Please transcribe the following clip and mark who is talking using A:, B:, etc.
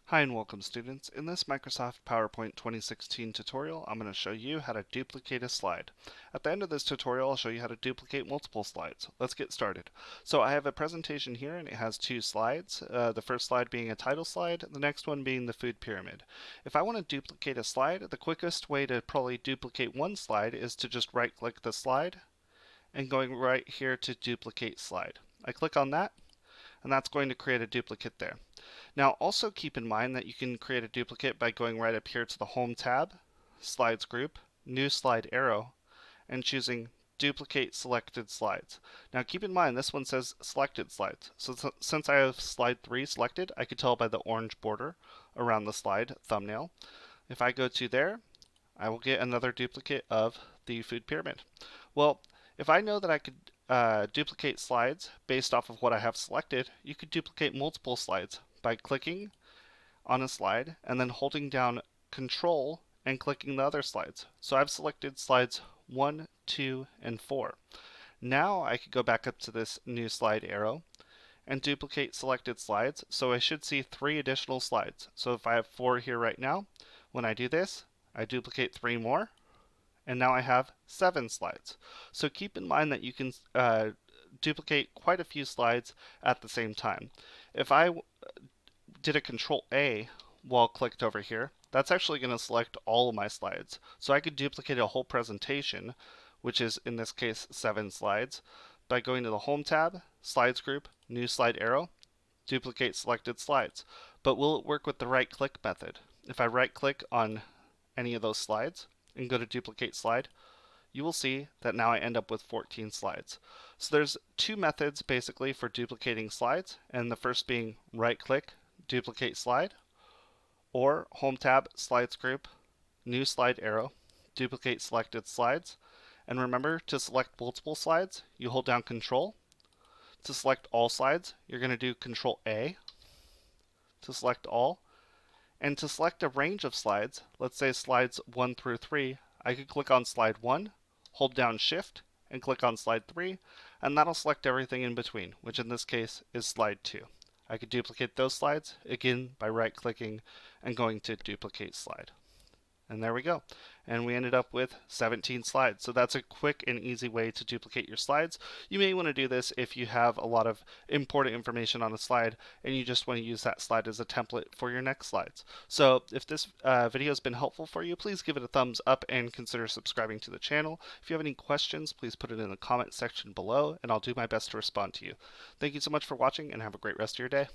A: Hi and welcome students. In this Microsoft PowerPoint 2016 tutorial, I'm going to show you how to duplicate a slide. At the end of this tutorial, I'll show you how to duplicate multiple slides. Let's get started. So I have a presentation here and it has two slides. The first slide being a title slide, the next one being the food pyramid. If I want to duplicate a slide, the quickest way to probably duplicate one slide is to just right click the slide and going right here to duplicate slide. I click on that and that's going to create a duplicate there. Now also keep in mind that you can create a duplicate by going right up here to the Home tab, Slides group, New Slide arrow, and choosing Duplicate Selected Slides. Now keep in mind this one says Selected Slides. So since I have slide 3 selected, I could tell by the orange border around the slide thumbnail. If I go to there, I will get another duplicate of the food pyramid. Well, if I know that I could duplicate slides based off of what I have selected, you could duplicate multiple slides by clicking on a slide and then holding down Control and clicking the other slides. So I've selected slides 1, 2, and 4. Now I could go back up to this new slide arrow and duplicate selected slides. So I should see 3 additional slides. So if I have 4 here right now, when I do this, I duplicate 3 more, and now I have 7 slides. So keep in mind that you can duplicate quite a few slides at the same time. If I did a Control A while clicked over here, that's actually going to select all of my slides. So I could duplicate a whole presentation, which is in this case 7 slides, by going to the Home tab, Slides group, New Slide arrow, duplicate selected slides. But will it work with the right click method? If I right click on any of those slides and go to duplicate slide, you will see that now I end up with 14 slides. So there's 2 methods basically for duplicating slides, and the first being right click, duplicate slide, or Home tab, Slides group, New Slide arrow, duplicate selected slides. And remember, to select multiple slides, you hold down Control. To select all slides, you're going to do Control A to select all. And to select a range of slides, let's say slides 1 through 3, I could click on slide 1, hold down Shift, and click on slide 3, and that'll select everything in between, which in this case is slide 2. I could duplicate those slides, again, by right-clicking and going to Duplicate Slide. And there we go. And we ended up with 17 slides. So that's a quick and easy way to duplicate your slides. You may want to do this if you have a lot of important information on a slide and you just want to use that slide as a template for your next slides. So if this video has been helpful for you, please give it a thumbs up and consider subscribing to the channel. If you have any questions, please put it in the comment section below and I'll do my best to respond to you. Thank you so much for watching and have a great rest of your day.